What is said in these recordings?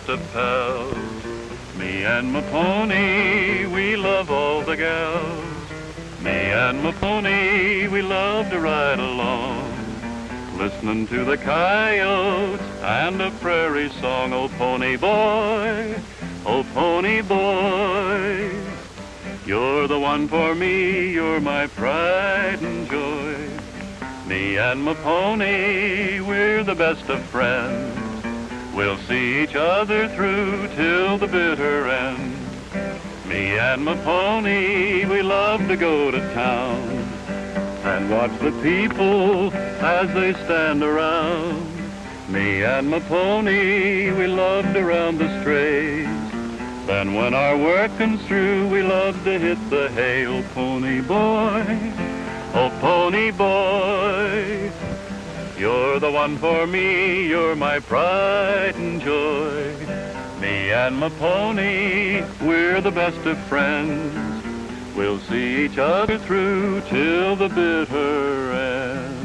of pals. Me and my pony, we love all the gals. Me and my pony, we love to ride along, listening to the coyotes and a prairie song. Oh, pony boy, oh, pony boy, you're the one for me, you're my pride and joy. Me and my pony, we're the best of friends. We'll see each other through till the bitter end. Me and my pony, we love to go to town and watch the people as they stand around. Me and my pony, we love to round the strays. Then when our working's through, we love to hit the hay. Oh, pony boy, oh, pony boy, you're the one for me, you're my pride and joy. Me and my pony, we're the best of friends. We'll see each other through till the bitter end.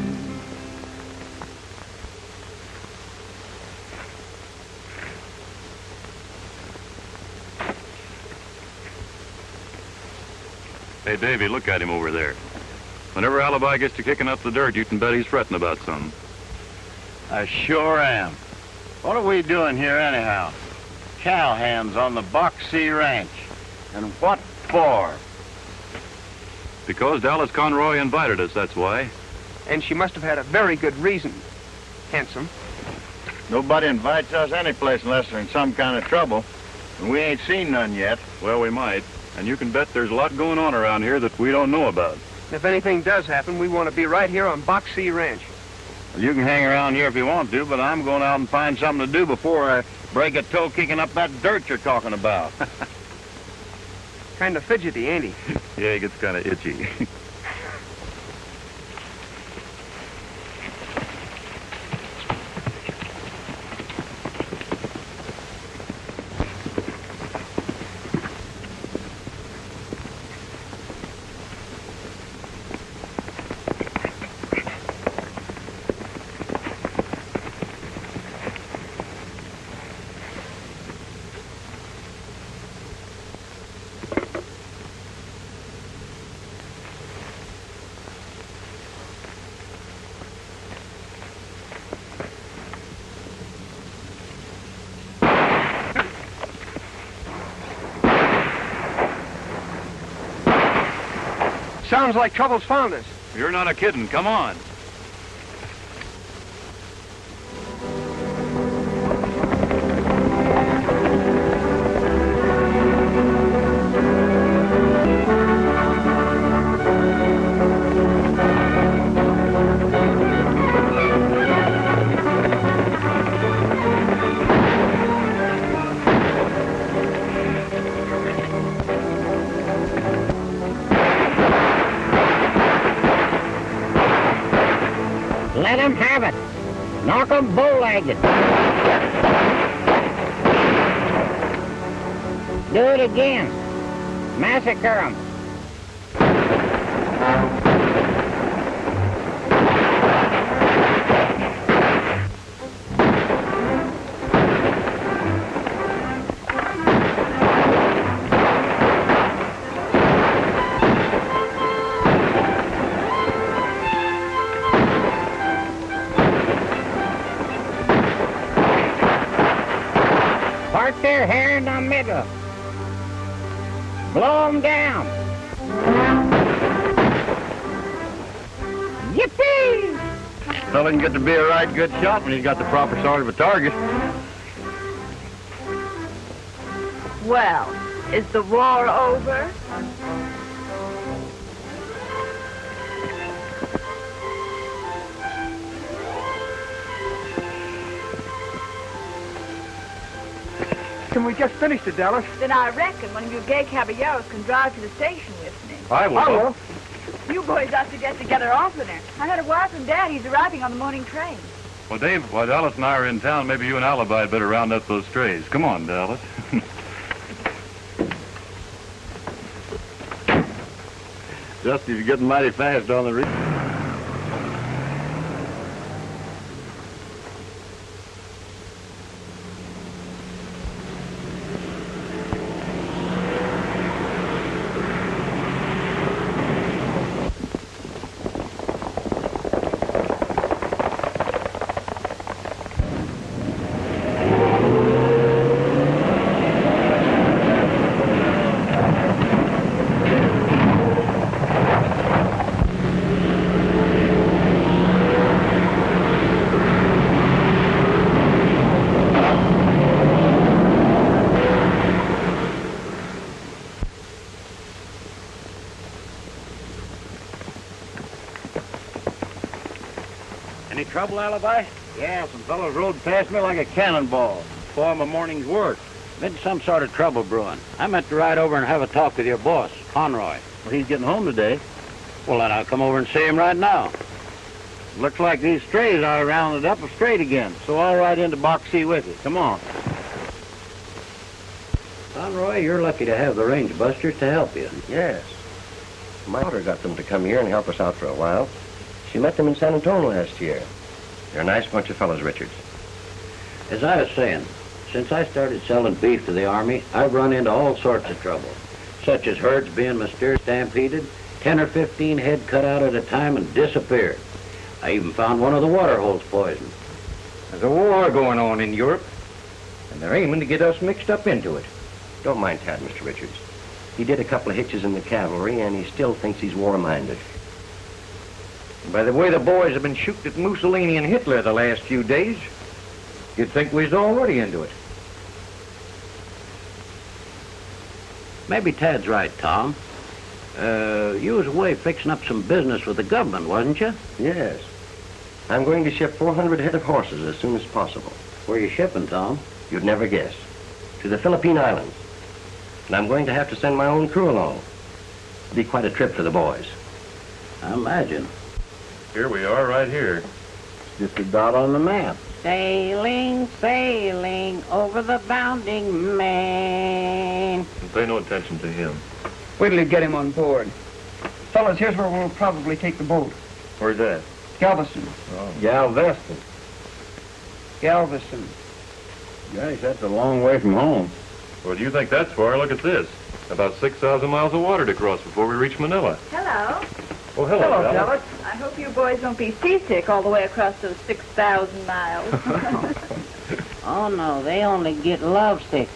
Hey, Davy, look at him over there. Whenever Alibi gets to kicking up the dirt, you can bet he's fretting about something. I sure am. What are we doing here anyhow? Cowhands on the Box C Ranch. And what for? Because Dallas Conroy invited us, that's why. And she must have had a very good reason. Handsome. Nobody invites us anyplace unless they're in some kind of trouble. And we ain't seen none yet. Well, we might. And you can bet there's a lot going on around here that we don't know about. If anything does happen, we want to be right here on Box C Ranch. Well, you can hang around here if you want to, but I'm going out and find something to do before I break a toe kicking up that dirt you're talking about. Kind of fidgety, ain't he? Yeah, he gets kind of itchy. Sounds like trouble's found us. You're not a kidding. Come on. Let 'em have it. Knock 'em bow-legged. Do it again. Massacre 'em. Park their hair in the middle. Blow 'em down. Yippee! Fella can get to be a right good shot when he's got the proper sort of a target. Well, is the war over? Can we just finish it, Dallas? Then I reckon one of you gay caballeros can drive to the station with me. I will. I will. You boys ought to get together oftener. I had a wire from Dad. He's arriving on the morning train. Well, Dave, while Dallas and I are in town, maybe you and Alibi had better round up those strays. Come on, Dallas. Dusty's getting mighty fast on the reef. Any trouble, Alibi? Yeah, some fellows rode past me like a cannonball. Before my morning's work. Been some sort of trouble brewing. I meant to ride over and have a talk with your boss, Conroy. Well, he's getting home today. Well, then I'll come over and see him right now. Looks like these strays are rounded up straight again, so I'll ride into Box C with you. Come on. Conroy, you're lucky to have the range busters to help you. Yes. My daughter got them to come here and help us out for a while. She met them in San Antonio last year. They're a nice bunch of fellows, Richards. As I was saying, since I started selling beef to the Army, I've run into all sorts of trouble, such as herds being mysteriously stampeded, 10 or 15 head cut out at a time and disappeared. I even found one of the water holes poisoned. There's a war going on in Europe, and they're aiming to get us mixed up into it. Don't mind Tad, Mr. Richards. He did a couple of hitches in the cavalry, and he still thinks he's war-minded. By the way the boys have been shooting at Mussolini and Hitler the last few days, you'd think we was already into it. Maybe Tad's right, Tom. You was away fixing up some business with the government, wasn't you? Yes. I'm going to ship 400 head of horses as soon as possible. Where you shipping, Tom? You'd never guess. To the Philippine Islands. And I'm going to have to send my own crew along. It'll be quite a trip for the boys. I imagine. Here we are, right here. Just a dot on the map. Sailing, sailing over the bounding main. Pay no attention to him. Wait till you get him on board. Fellas, here's where we'll probably take the boat. Where's that? Galveston. Galveston. Galveston. Gosh, that's a long way from home. Well, do you think that's far? Look at this. About 6,000 miles of water to cross before we reach Manila. Hello. Oh, hello, Hello, Alice. fellas. I hope you boys won't be seasick all the way across those 6,000 miles. Oh, no, they only get lovesick.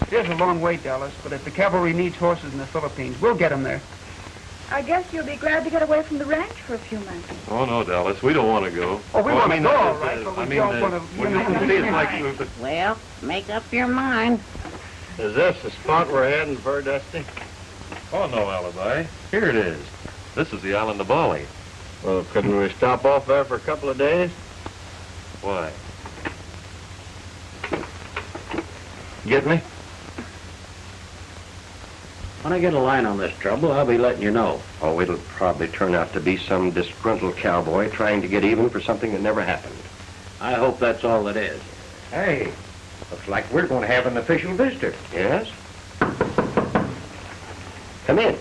There's a long way, Dallas, but if the cavalry needs horses in the Philippines, we'll get them there. I guess you'll be glad to get away from the ranch for a few months. Oh, no, Dallas, we don't want to go. Oh, we want to go, all that right, is, but I we mean, don't want to... when you see it's like... Well, make up your mind. Is this the spot we're heading for, Dusty? Oh, no, Alibi. Here it is. This is the island of Bali. Well, couldn't we stop off there for a couple of days? Why? Get me? When I get a line on this trouble, I'll be letting you know. Oh, it'll probably turn out to be some disgruntled cowboy trying to get even for something that never happened. I hope that's all it is. Hey, looks like we're going to have an official visitor. Yes? Come in.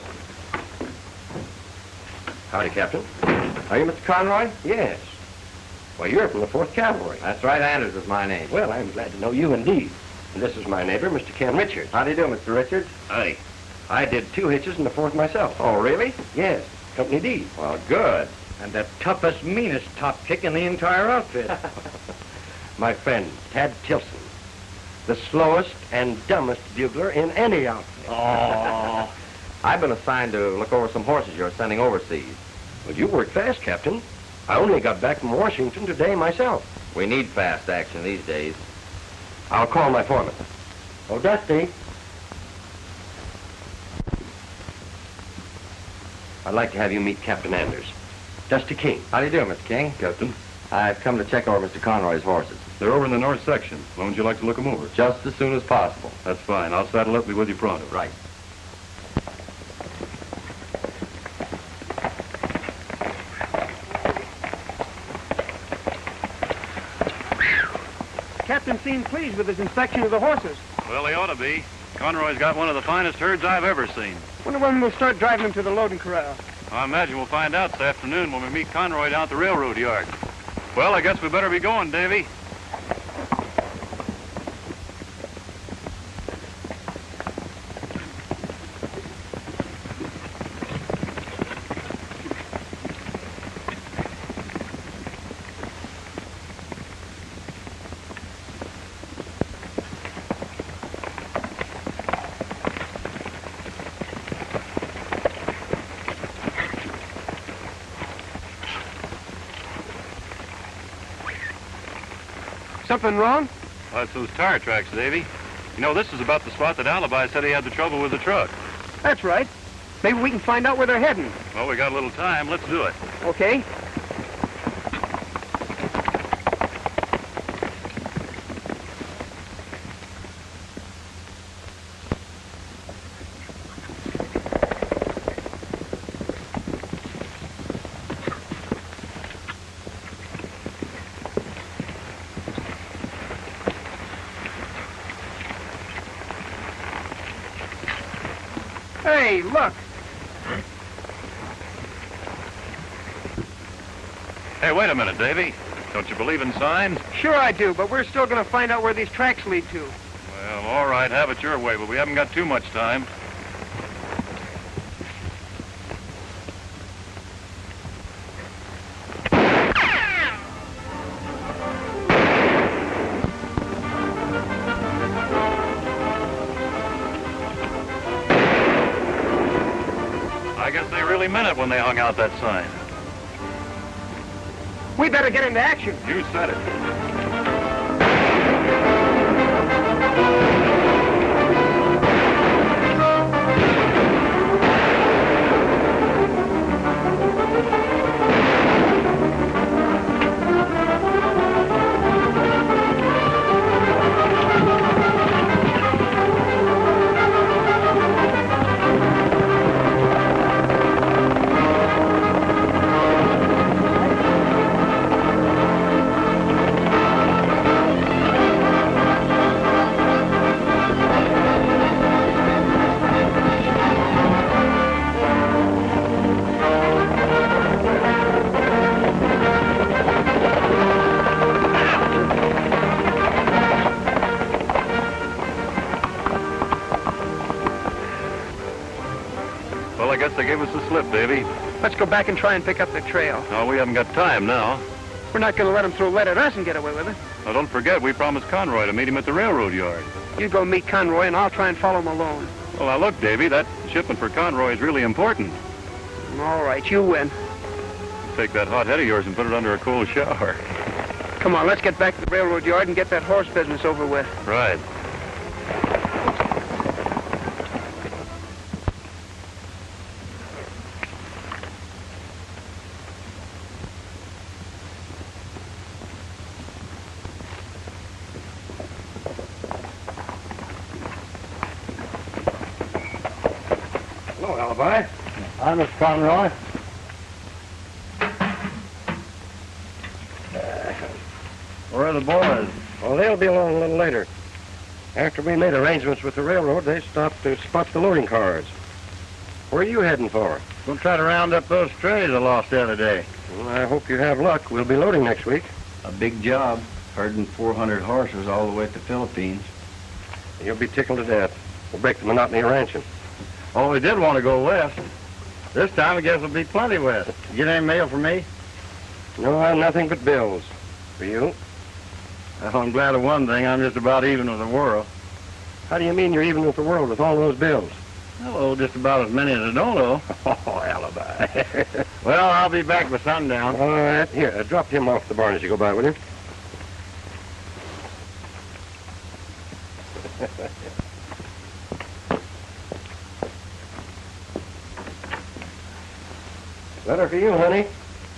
Howdy, Captain. Are you Mr. Conroy? Yes. Well, you're from the 4th Cavalry. That's right, Anders is my name. Well, I'm glad to know you indeed. And this is my neighbor, Mr. Ken Richards. How do you do, Mr. Richards? Hi. I did 2 hitches in the 4th myself. Oh, really? Yes, Company D. Well, good. And the toughest, meanest top kick in the entire outfit. My friend, Tad Tilson. The slowest and dumbest bugler in any outfit. Oh. I've been assigned to look over some horses you're sending overseas. Well, you work fast, Captain. I only got back from Washington today myself. We need fast action these days. I'll call my foreman. Oh, Dusty. I'd like to have you meet Captain Anders. Dusty King. How do you do, Mr. King? Captain, I've come to check over Mr. Conroy's horses. they're over in the north section. As long as you like to look them over. Just as soon as possible. That's fine. I'll saddle up and be with you pronto. Right. Captain seemed pleased with his inspection of the horses. Well, they ought to be. Conroy's got one of the finest herds I've ever seen. Wonder when we'll start driving them to the loading corral. I imagine we'll find out this afternoon when we meet Conroy down at the railroad yard. Well, I guess we better be going, Davy. Something wrong? That's those tire tracks, Davy. You know, this is about the spot that Alibi said he had the trouble with the truck. That's right. Maybe we can find out where they're heading. Well, we got a little time. Let's do it. Okay. Hey, look. Hey, wait a minute, Davy. Don't you believe in signs? Sure I do, but we're still going to find out where these tracks lead to. Well, all right, have it your way, but we haven't got too much time. I guess they really meant it when they hung out that sign. We better get into action. You said it. Well, I guess they gave us the slip, Davy. Let's go back and try and pick up the trail. No, we haven't got time now. We're not going to let them throw lead at us and get away with it. Now, don't forget, we promised Conroy to meet him at the railroad yard. You go meet Conroy, and I'll try and follow him alone. Well, now, look, Davy, that shipment for Conroy is really important. All right, you win. Take that hot head of yours and put it under a cold shower. Come on, let's get back to the railroad yard and get that horse business over with. Right. Hello, Alibi. Hi, Mr. Conroy. Where are the boys? Well, they'll be along a little later. After we made arrangements with the railroad, they stopped to spot the loading cars. Where are you heading for? We'll try to round up those strays I lost the other day. Well, I hope you have luck. We'll be loading next week. A big job, herding 400 horses all the way to the Philippines. You'll be tickled to death. We'll break the monotony of ranching. Oh, we did want to go west. This time, I guess it'll be plenty west. Get any mail for me? No, nothing but bills. For you? Well, I'm glad of one thing. I'm just about even with the world. How do you mean you're even with the world with all those bills? Oh, just about as many as I don't owe. Oh, Alibi. Well, I'll be back by sundown. All right. Here, drop him off the barn as you go by, will you? Letter for you, honey.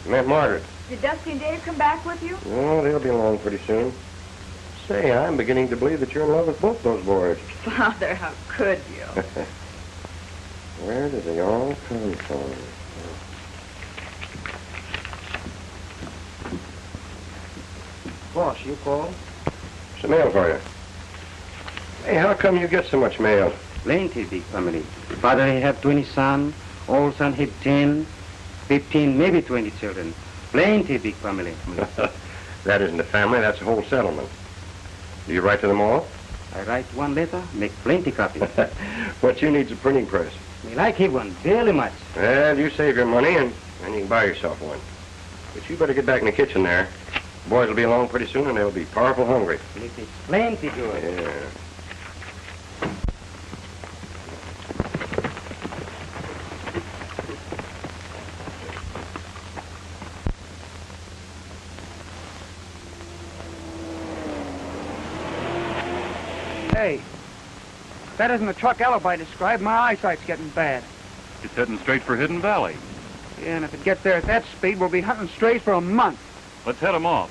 Aunt Margaret. Did Dusty and Dave come back with you? Oh, they'll be along pretty soon. Say, I'm beginning to believe that you're in love with both those boys. Father, how could you? Where do they all come from? Boss, you called? Some mail for you. Hey, how come you get so much mail? Plenty big family. Father he have 20 sons, all son have 10, 15, maybe 20 children. Plenty big family. That isn't a family, that's a whole settlement. Do you write to them all? I write one letter, make plenty copies. What you need's a printing press. Me like he one very much. Well, you save your money and you can buy yourself one. But you better get back in the kitchen there. The boys will be along pretty soon and they'll be powerful hungry. Plenty good. Yeah. Hey, that isn't the truck Alibi described. My eyesight's getting bad. It's heading straight for Hidden Valley. Yeah, and if it gets there at that speed, we'll be hunting strays for a month. Let's head 'em off.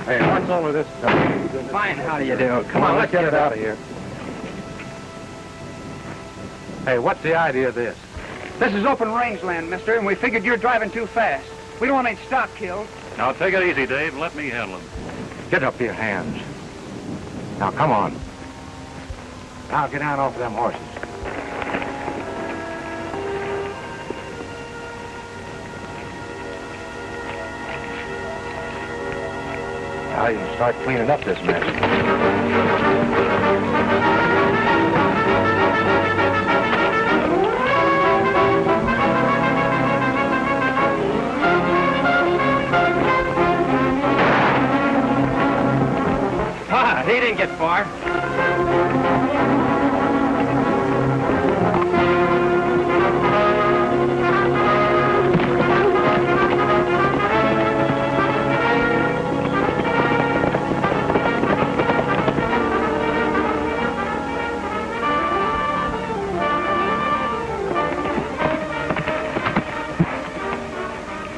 Hey, what's all of this stuff? Fine, how do you do? Come on, let's get it out of here. Hey, what's the idea of this? This is open rangeland, mister, and we figured you're driving too fast. We don't want any stock killed. Now take it easy, Dave, and let me handle him. Get up your hands. Now, come on. Now, get down off of them horses. Now you can start cleaning up this mess. He didn't get far.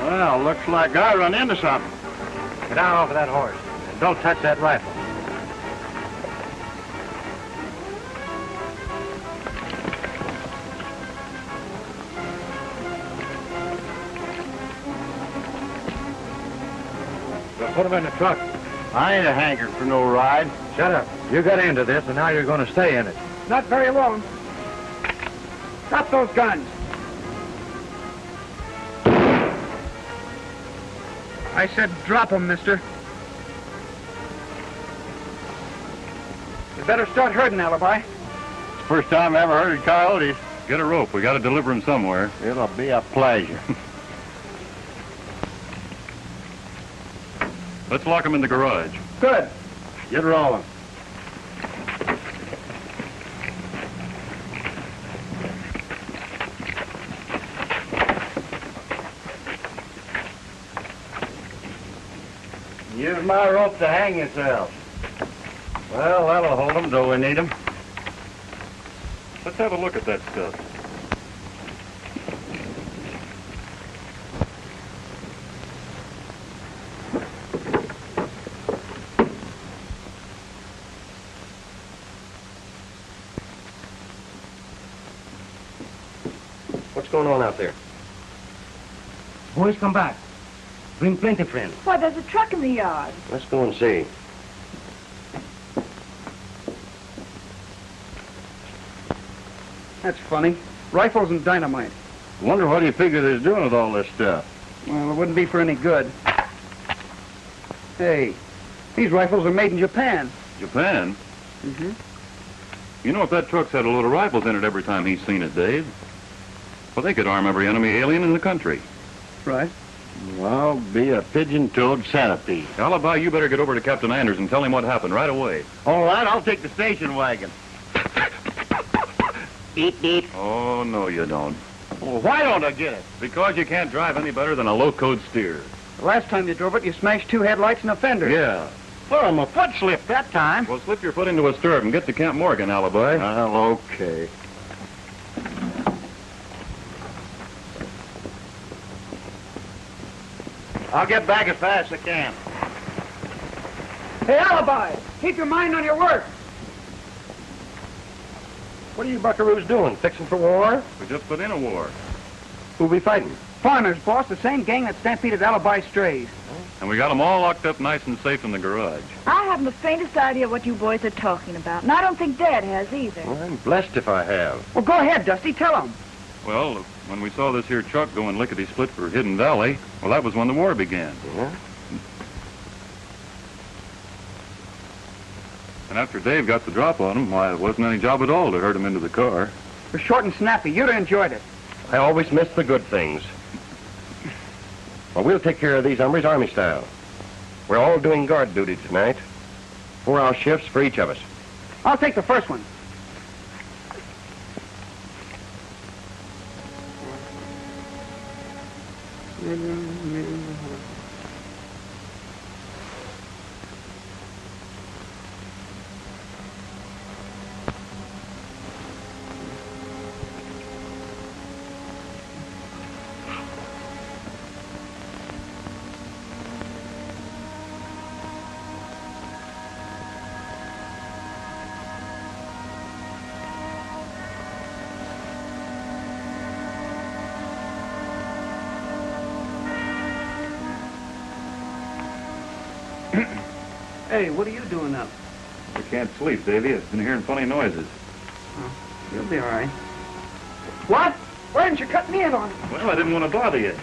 Well, looks like I run into something. Get down off of that horse. And don't touch that rifle. We'll put him in the truck. I ain't a hankering for no ride. Shut up. You got into this, and now you're going to stay in it. Not very long. Drop those guns. I said drop them, mister. You better start herding, Alibi. It's the first time I ever heard of coyotes. Get a rope. We got to deliver him somewhere. It'll be a pleasure. Let's lock him in the garage. Good. Get rolling. Use my rope to hang yourself. Well, that'll hold them till we need them. Let's have a look at that stuff. What's going on out there? Boys, come back. Bring plenty, friend. Why, there's a truck in the yard. Let's go and see. That's funny. Rifles and dynamite. Wonder what he figured he's doing with all this stuff. Well, it wouldn't be for any good. Hey, these rifles are made in Japan. Japan? Mm-hmm. You know, if that truck's had a load of rifles in it every time he's seen it, Dave, well, they could arm every enemy alien in the country. Right. Well, be a pigeon-toed centipede. Alibi, you better get over to Captain Anders and tell him what happened right away. All right, I'll take the station wagon. Beep, beep. Oh, no, you don't. Well, why don't I get it? Because you can't drive any better than a low-code steer. The last time you drove it, you smashed 2 headlights and a fender. Yeah. Well, my foot slipped that time. Well, slip your foot into a stirrup and get to Camp Morgan, Alibi. Well, okay. I'll get back as fast as I can. Hey, Alibi! Keep your mind on your work. What are you buckaroos doing? Fixing for war? We just put in a war. Who'll be fighting? Foreigners, boss. The same gang that stampeded Alibi strays. And we got them all locked up nice and safe in the garage. I haven't the faintest idea what you boys are talking about, and I don't think Dad has either. Well, I'm blessed if I have. Well, go ahead, Dusty. Tell them. Well, when we saw this here truck going lickety-split for Hidden Valley, well, that was when the war began. Yeah? And after Dave got the drop on him, why, it wasn't any job at all to herd him into the car. We're short and snappy. You'd have enjoyed it. I always miss the good things. Well, we'll take care of these hombres Army style. We're all doing guard duty tonight. 4-hour shifts for each of us. I'll take the first one. Hey, what are you doing up? I can't sleep, Davy. I've been hearing funny noises. Oh, you'll be all right. What? Why didn't you cut me in on it? Well, I didn't want to bother you.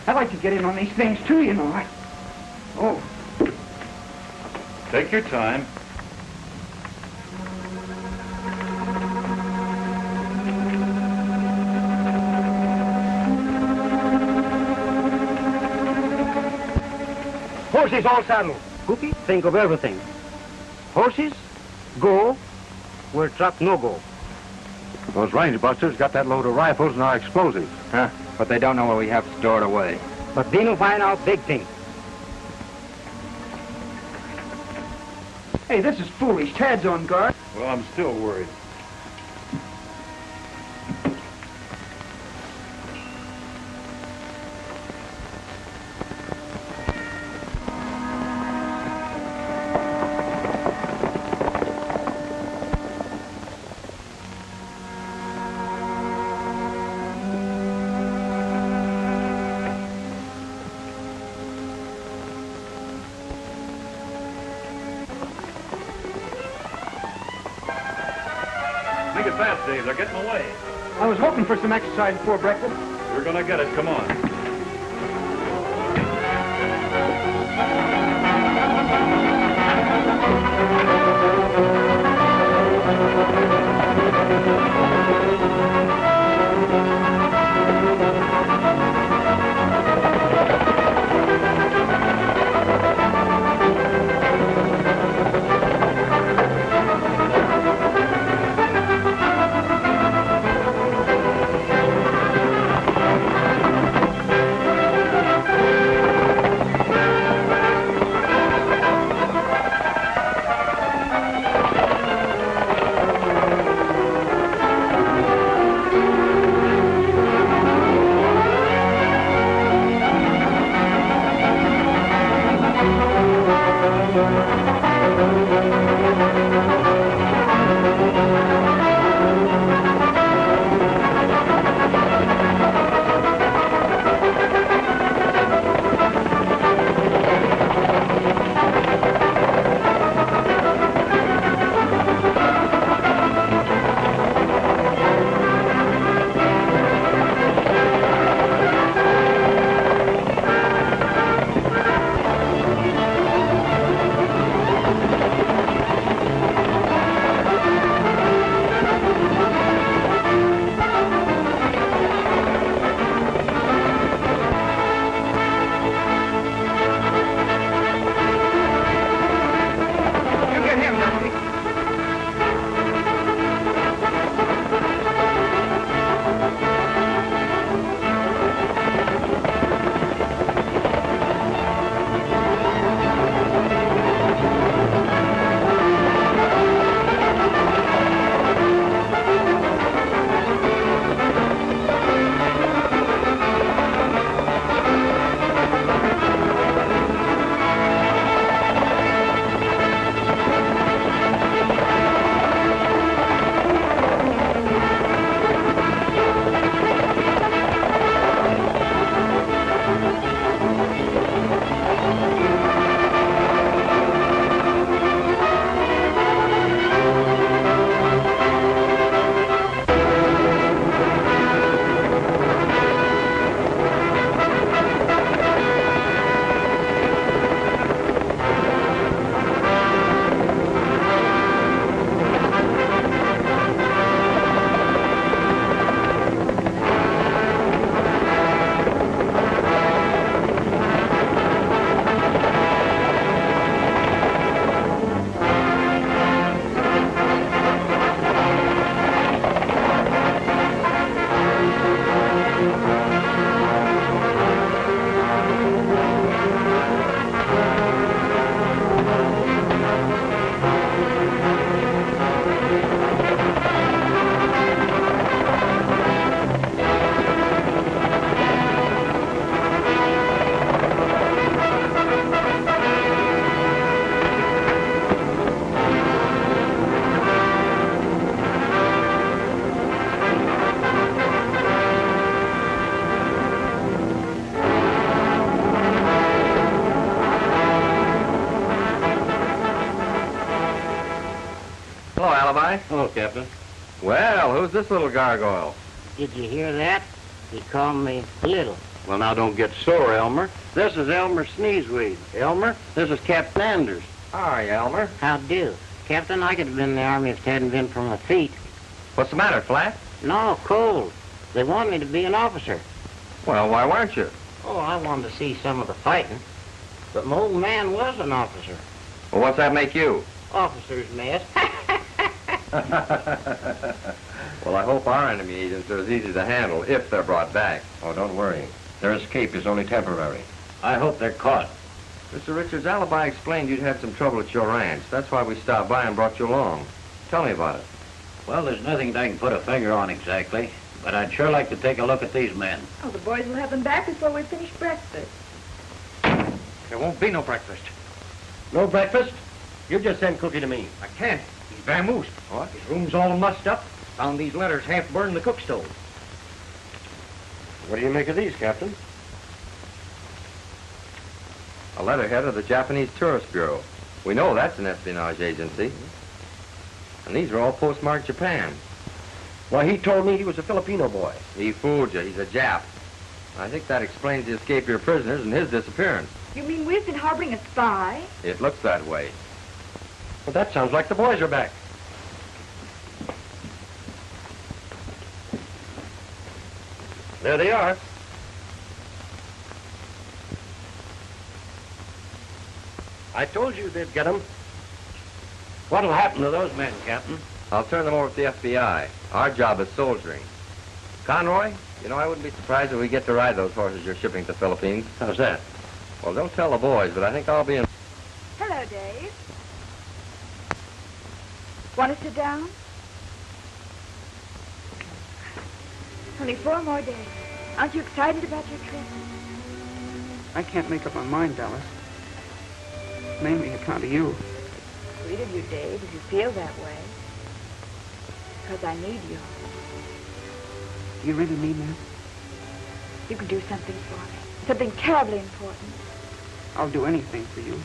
I like to get in on these things, too, you know. Oh. Take your time. Horses all saddle. Goopy, think of everything. Horses, go where truck no go. Those range busters got that load of rifles and our explosives. Huh? But they don't know where we have stored away. But they will find out big things. Hey, this is foolish. Tad's on guard. Well, I'm still worried. Make it fast, Dave. They're getting away. I was hoping for some exercise before breakfast. We're gonna get it. Come on. Fly? Hello, Captain. Well, who's this little gargoyle? Did you hear that? He called me little. Well, now don't get sore, Elmer. This is Elmer Sneezeweed. Elmer, this is Captain Anders. Hi, Elmer. How do? Captain, I could have been in the Army if it hadn't been for my feet. What's the matter, Flat? No, cold. They want me to be an officer. Well, why weren't you? Oh, I wanted to see some of the fighting. But my old man was an officer. Well, what's that make you? Officer's mess. Well, I hope our enemy agents are as easy to handle if they're brought back. Oh, don't worry. Their escape is only temporary. I hope they're caught. Mr. Richards' alibi explained you'd had some trouble at your ranch. That's why we stopped by and brought you along. Tell me about it. Well, there's nothing I can put a finger on exactly, but I'd sure like to take a look at these men. Oh, the boys will have them back before we finish breakfast. There won't be no breakfast. No breakfast? You just send Cookie to me. I can't. He's vamoosed. What? His room's all mussed up. Found these letters half burned in the cook stove. What do you make of these, Captain? A letterhead of the Japanese Tourist Bureau. We know that's an espionage agency. And these are all postmarked Japan. Why, he told me he was a Filipino boy. He fooled you. He's a Jap. I think that explains the escape of your prisoners and his disappearance. You mean we've been harboring a spy? It looks that way. Well, that sounds like the boys are back. There they are. I told you they'd get them. What'll happen to those men, Captain? I'll turn them over to the FBI. Our job is soldiering. Conroy, you know, I wouldn't be surprised if we get to ride those horses you're shipping to the Philippines. How's that? Well, don't tell the boys, but I think I'll be in... Hello, Dave. Want to sit down? Only 4 more days. Aren't you excited about your trip? I can't make up my mind, Dallas. Mainly account of you. Sweet of you, Dave, if you feel that way. Because I need you. You really mean that? You can do something for me. Something terribly important. I'll do anything for you.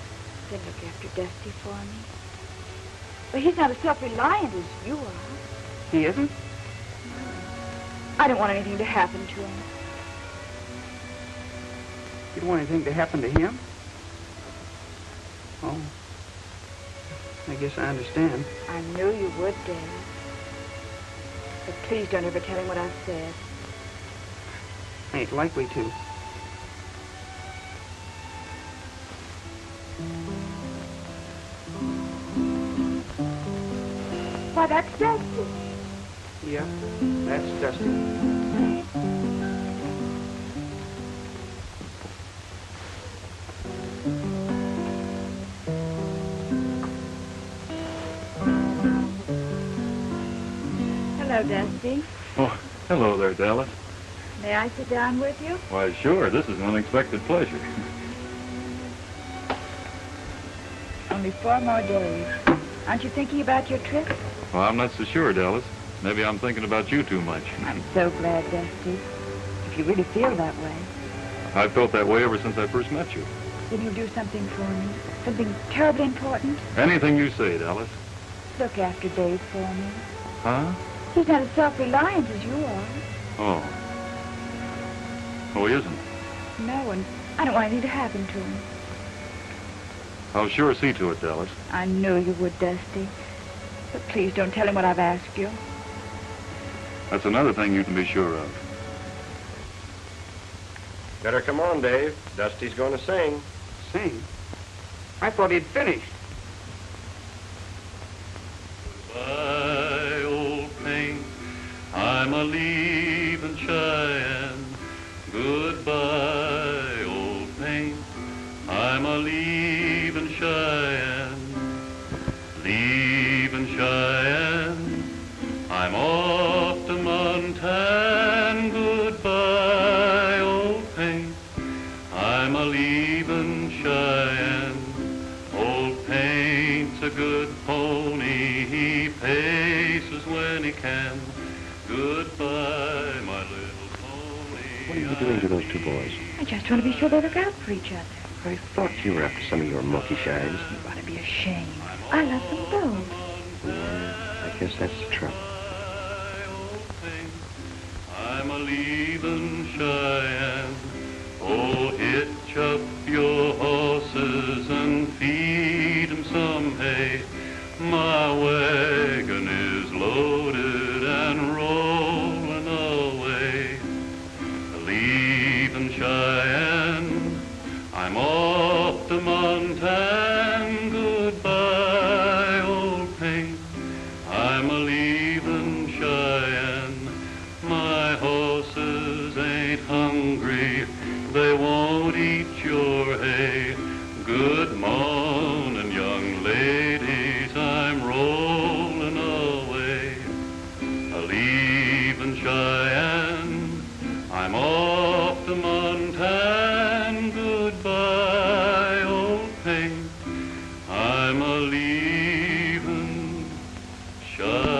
Then look after Dusty for me. But he's not as self-reliant as you are. He isn't? I don't want anything to happen to him. You don't want anything to happen to him? Oh. I guess I understand. I knew you would, Dave. But please don't ever tell him what I've said. I ain't likely to. Why, that's Dusty. Yeah, that's Dusty. Hello, Dusty. Oh, hello there, Dallas. May I sit down with you? Why, sure. This is an unexpected pleasure. Only 4 more days. Aren't you thinking about your trip? Well, I'm not so sure, Dallas. Maybe I'm thinking about you too much. I'm so glad, Dusty. If you really feel that way, I've felt that way ever since I first met you. then you'll do something for me. Something terribly important. Anything you say, Dallas. Look after Dave for me. Huh? He's not as self-reliant as you are. Oh. Oh, he isn't. No, and I don't want anything to happen to him. I'll sure see to it, Dallas. I knew you would, Dusty. But please don't tell him what I've asked you. That's another thing you can be sure of. Better come on, Dave. Dusty's going to sing. Sing? I thought he'd finished. Goodbye, old pain. I'm a leaving Cheyenne. Goodbye, old pain. I'm a leaving Cheyenne. Leaving Cheyenne. I'm off to Montan. Goodbye, old pain. I'm a leaving Cheyenne. Old Paint's a good pony. He paces when he can. Goodbye, my little pony. What are you doing to those 2 boys? I just want to be sure they look out for each other. I thought you were after some of your monkey shines. You ought to be ashamed. I love them both. I Yes, that's the trouble. I'm a leaving Cheyenne. Oh, hitch up your horses and feed 'em some hay. My wagon is loaded and rolling away. Leaving Cheyenne, I'm off to Montana. Goodbye, old paint. I'm a leaving Cheyenne. My horses ain't hungry. They won't eat your hay. Good morning, young ladies. I'm rolling away. Leaving Cheyenne. I'm off to Montana. Goodbye, old paint. I'm a leaving Cheyenne.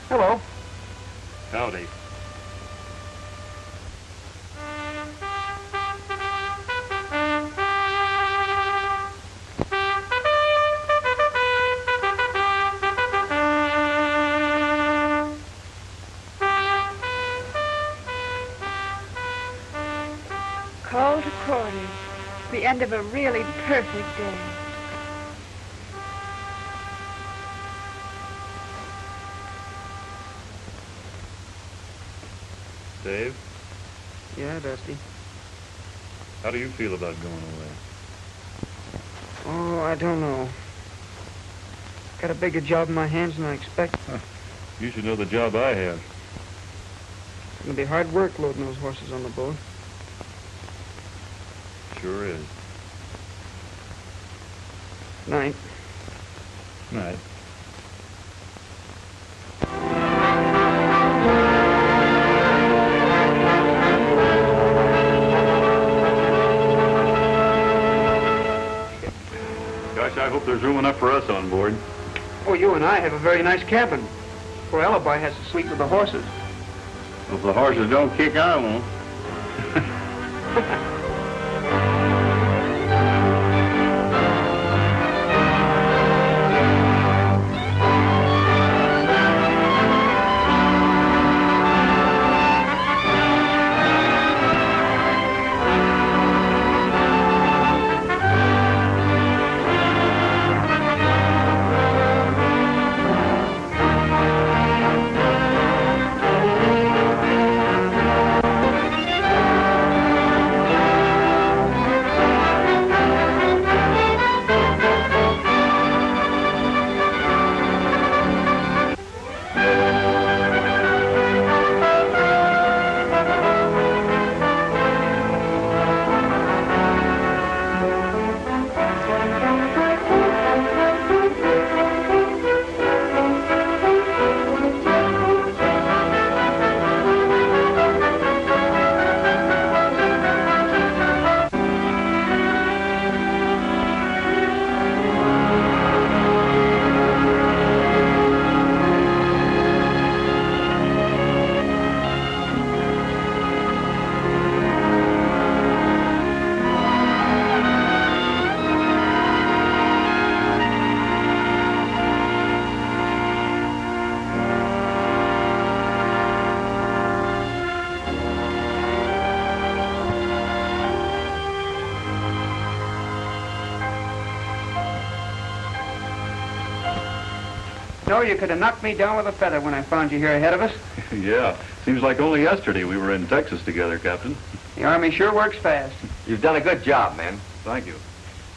Hello. Howdy. Call to quarters. The end of a really perfect day. Dave, Yeah, Dusty. how do you feel about going away? Oh, I don't know. Got a bigger job in my hands than I expected. You should know the job I have. It's gonna be hard work loading those horses on the boat. Sure is. Night. Night. Gosh, I hope there's room enough for us on board. Oh, you and I have a very nice cabin. Poor Alibi has to sleep with the horses. If the horses don't kick, I won't. No, you could have knocked me down with a feather when I found you here ahead of us. Yeah, seems like only yesterday we were in Texas together, Captain. The Army sure works fast. You've done a good job, man. Thank you.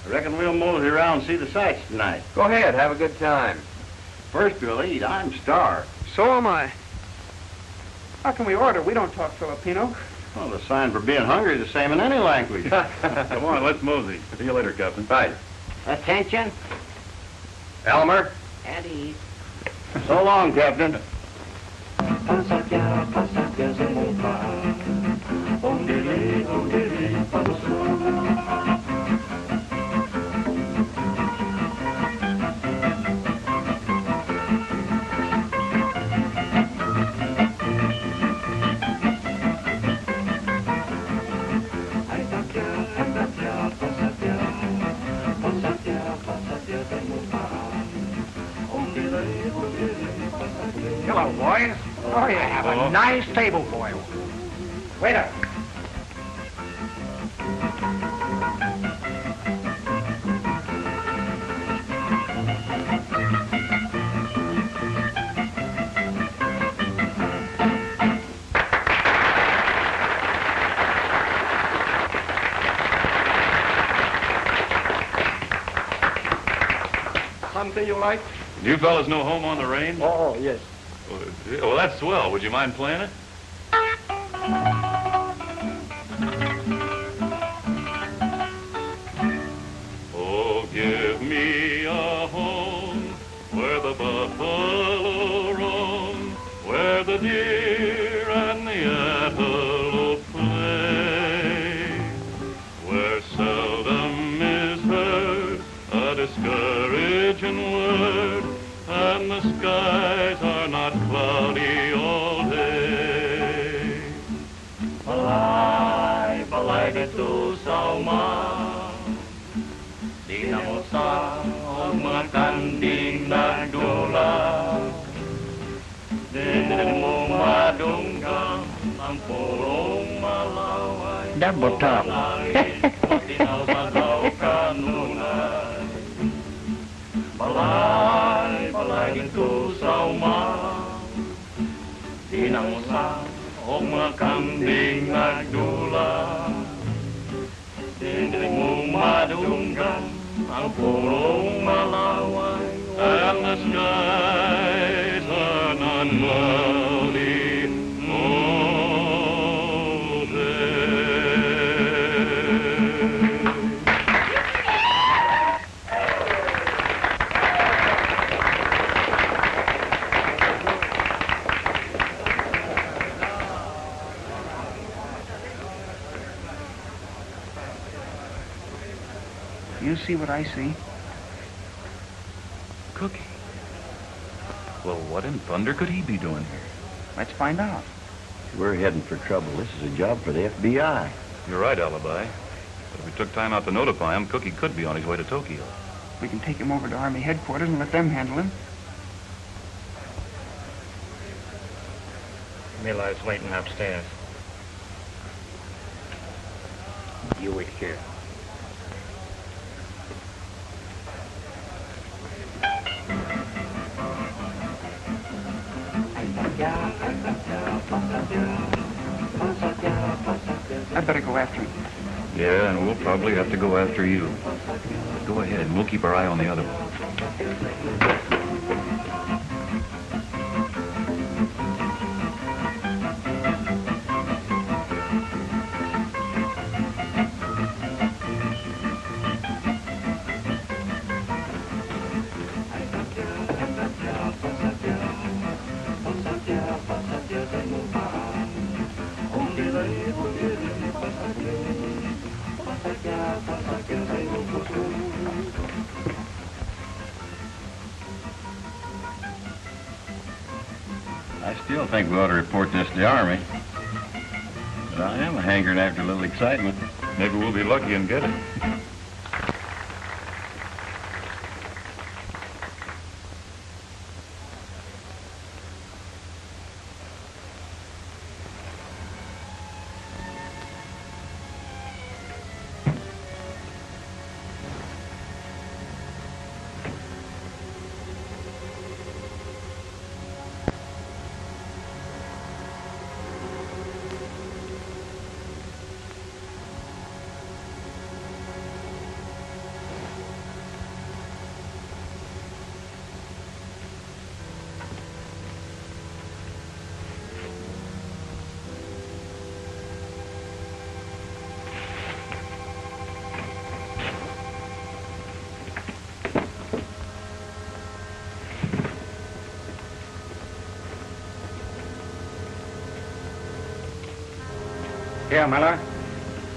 I reckon we'll mosey around and see the sights tonight. Go ahead, have a good time. First we'll eat. I'm starved. So am I. How can we order? We don't talk Filipino. Well, the sign for being hungry is the same in any language. Come on, let's mosey. See you later, Captain. Right. Attention, Elmer? at ease. So long, Captain. Hello, boys. Oh, you have a nice table for you. Waiter. Something you like? Do you fellas know Home on the Range? Oh, yes. Well, that's swell. Would you mind playing it? Oh, give me a home where the buffalo roam, where the deer and the antelope play, where seldom is heard a discouraging word, and the skies are not cloudy all day. Balay, balay dito sa uma, di na mo sa magkanding nagdula. Di mo madunggang ang purong malaway. Double top. Tinawagaw kanunay. Balay, balay dito sa uma, di na mo sa mga kambing nagdula. Di mo madunggan ang purong malaway, and the skies are not cloudy all day. You see what I see? Cookie. Well, what in thunder could he be doing here? Let's find out. We're heading for trouble. This is a job for the FBI. You're right, Alibi. But if we took time out to notify him, Cookie could be on his way to Tokyo. We can take him over to Army headquarters and let them handle him. Mila's waiting upstairs. You wait here. I'd better go after him. Yeah, and we'll probably have to go after you. Go ahead, and we'll keep our eye on the other one. I still think we ought to report this to the Army. But I am hankering after a little excitement. Maybe we'll be lucky and get it. Here, Miller.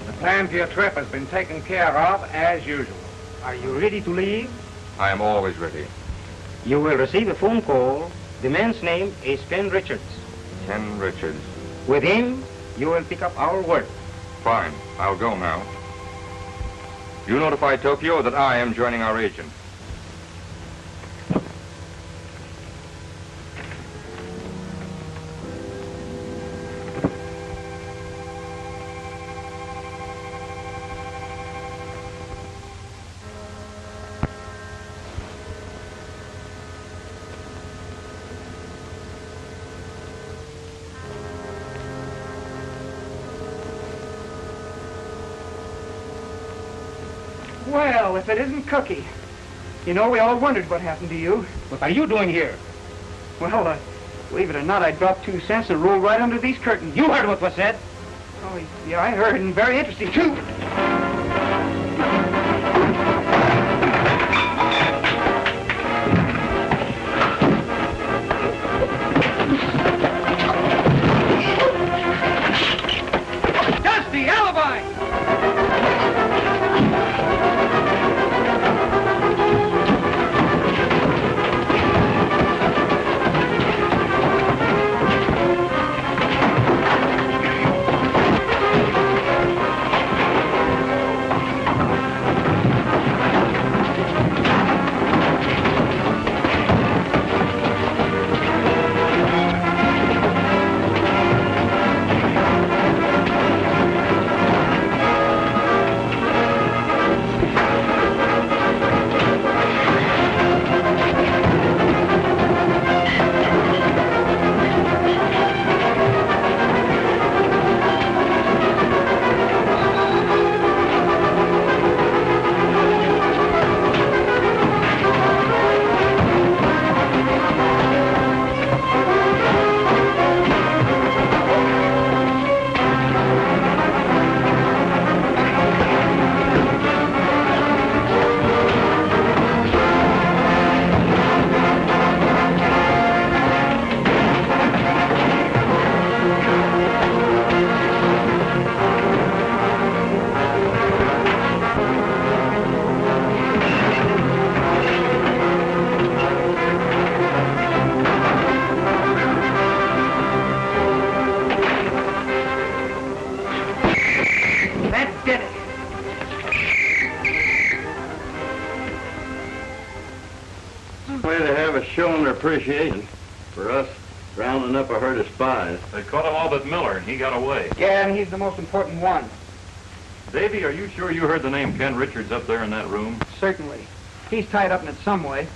The plan for your trip has been taken care of as usual. Are you ready to leave? I am always ready. You will receive a phone call. The man's name is Ken Richards. Ken Richards. With him, you will pick up our work. Fine. I'll go now. You notify Tokyo that I am joining our agent. Well, if it isn't Cookie. You know, we all wondered what happened to you. What are you doing here? Well, believe it or not, I dropped 2 cents and rolled right under these curtains. You heard what was said. Oh, yeah, I heard, and very interesting, too. Dusty, alibi! Way to have us showing their appreciation for us rounding up a herd of spies. They caught him all but Miller, and he got away. Yeah, and he's the most important one. Davy, are you sure you heard the name Ken Richards up there in that room? Certainly. He's tied up in it some way.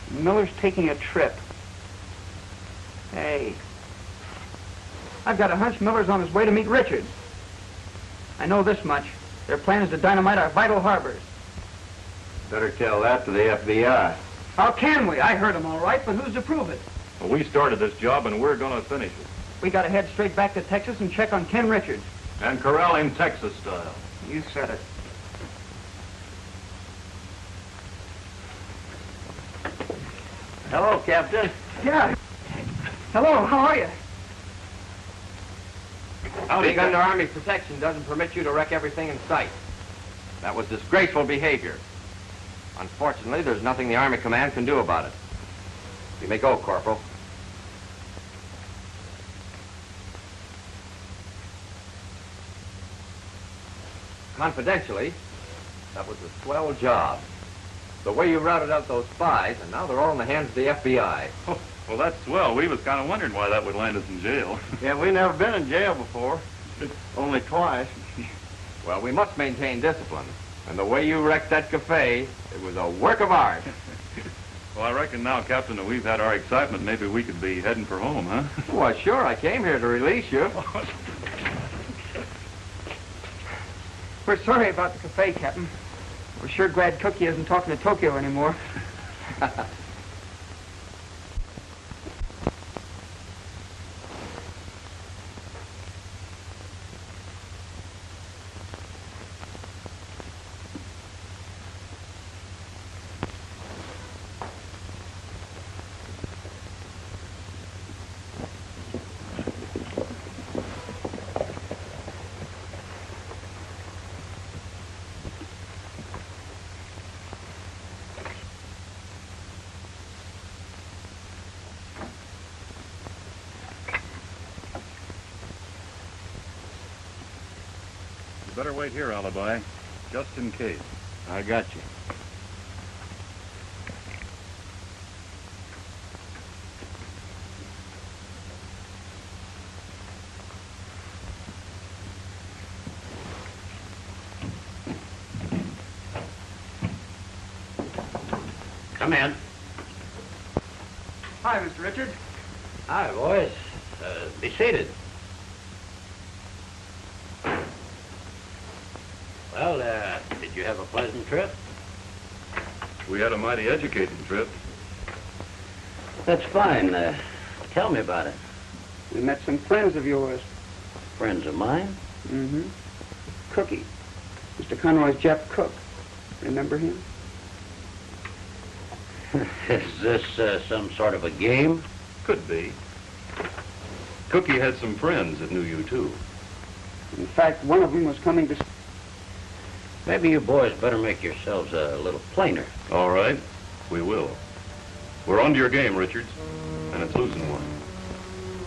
Miller's taking a trip. Hey. I've got a hunch Miller's on his way to meet Richards. I know this much. Their plan is to dynamite our vital harbors. Better tell that to the FBI. How can we? I heard him all right, but who's to prove it? Well, we started this job, and we're going to finish it. We got to head straight back to Texas and check on Ken Richards. And corral him Texas style. You said it. Hello, Captain. Yeah. Hello, how are you? Being under Army protection doesn't permit you to wreck everything in sight. That was disgraceful behavior. Unfortunately, there's nothing the Army Command can do about it. You may go, Corporal. Confidentially, that was a swell job. The way you routed out those spies, and now they're all in the hands of the FBI. Oh, well, that's swell. We was kind of wondering why that would land us in jail. Yeah, we never been in jail before. Only twice. Well, we must maintain discipline. And the way you wrecked that cafe, it was a work of art. Well, I reckon now, Captain, that we've had our excitement, maybe we could be heading for home, huh? Well, sure, I came here to release you. We're sorry about the cafe, Captain. We're sure glad Cookie isn't talking to Tokyo anymore. You better wait here, Alibi, just in case. I got you. Come in. Hi, Mr. Richards. Hi, boys. Be seated. Well, did you have a pleasant trip? We had a mighty educating trip. That's fine. Tell me about it. We met some friends of yours. Friends of mine? Mm-hmm. Cookie. Mr. Conroy's Jeff Cook. Remember him? Is this some sort of a game? Could be. Cookie had some friends that knew you, too. In fact, one of them was coming to... Maybe you boys better make yourselves a little plainer. All right, we will. We're on to your game, Richards, and it's losing one.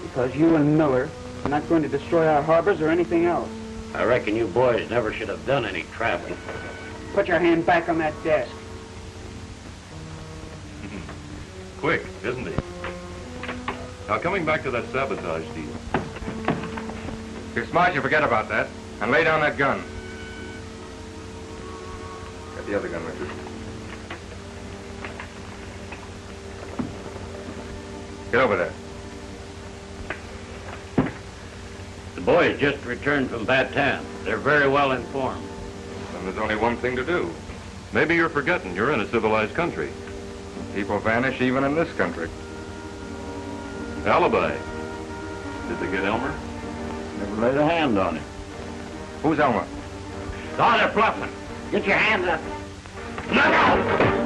Because you and Miller are not going to destroy our harbors or anything else. I reckon you boys never should have done any traveling. Put your hand back on that desk. Quick, isn't he? Now, coming back to that sabotage deal. If you're smart, you forget about that. And lay down that gun. Get the other gun, Richard. Get over there. The boys just returned from Bataan. They're very well informed. Then there's only one thing to do. Maybe you're forgetting you're in a civilized country. People vanish even in this country. Alibi. Did they get Elmer? Never laid a hand on him. Who's Elmer? Oh, they're bluffing. Get your hands up. Look out!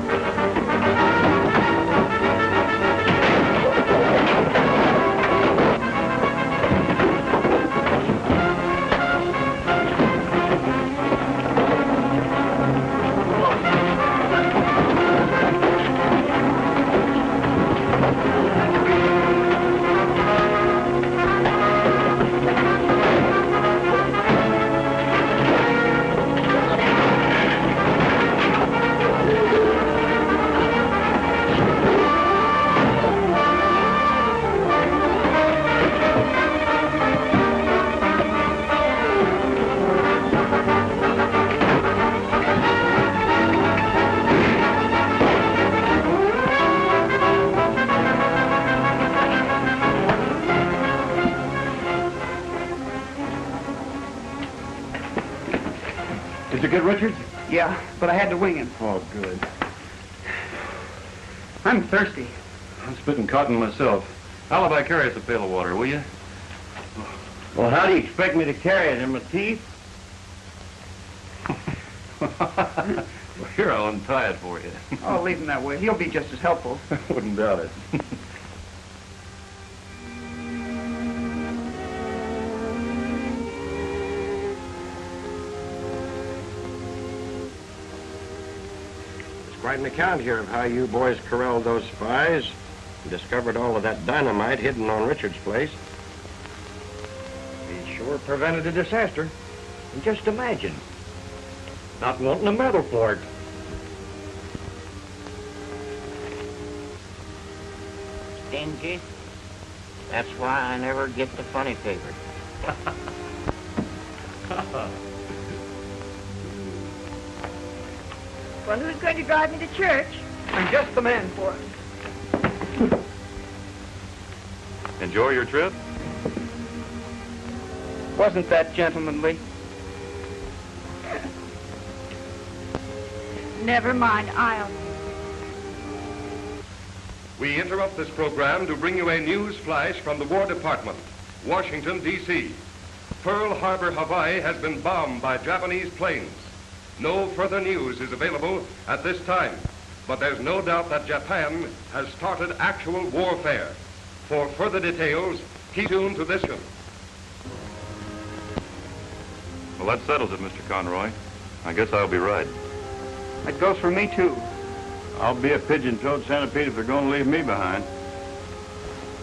Did you get Richards? Yeah, but I had to wing him. Oh, good. I'm thirsty. I'm spitting cotton myself. Alibi, carry us a pail of water, will you? Well, how do you expect me to carry it in my teeth? Well, here, I'll untie it for you. Oh, leave him that way. He'll be just as helpful. Wouldn't doubt it. Quite an account here of how you boys corralled those spies and discovered all of that dynamite hidden on Richard's place. He sure prevented a disaster. And just imagine. Not wanting a medal for it. Stingy. That's why I never get the funny paper. Well, who's going to drive me to church? I'm just the man for it. Enjoy your trip? Wasn't that gentlemanly? Never mind, I'll... We interrupt this program to bring you a news flash from the War Department, Washington, D.C. Pearl Harbor, Hawaii has been bombed by Japanese planes. No further news is available at this time, but there's no doubt that Japan has started actual warfare. For further details, keep tuned to this show. Well, that settles it, Mr. Conroy. I guess I'll be right. That goes for me, too. I'll be a pigeon-toed centipede if they're going to leave me behind.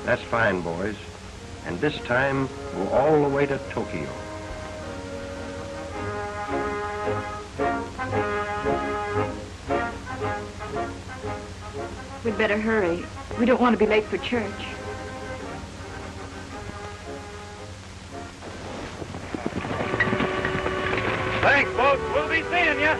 That's fine, boys. And this time, go all the way to Tokyo. We'd better hurry. We don't want to be late for church. Thanks, folks. We'll be seeing you.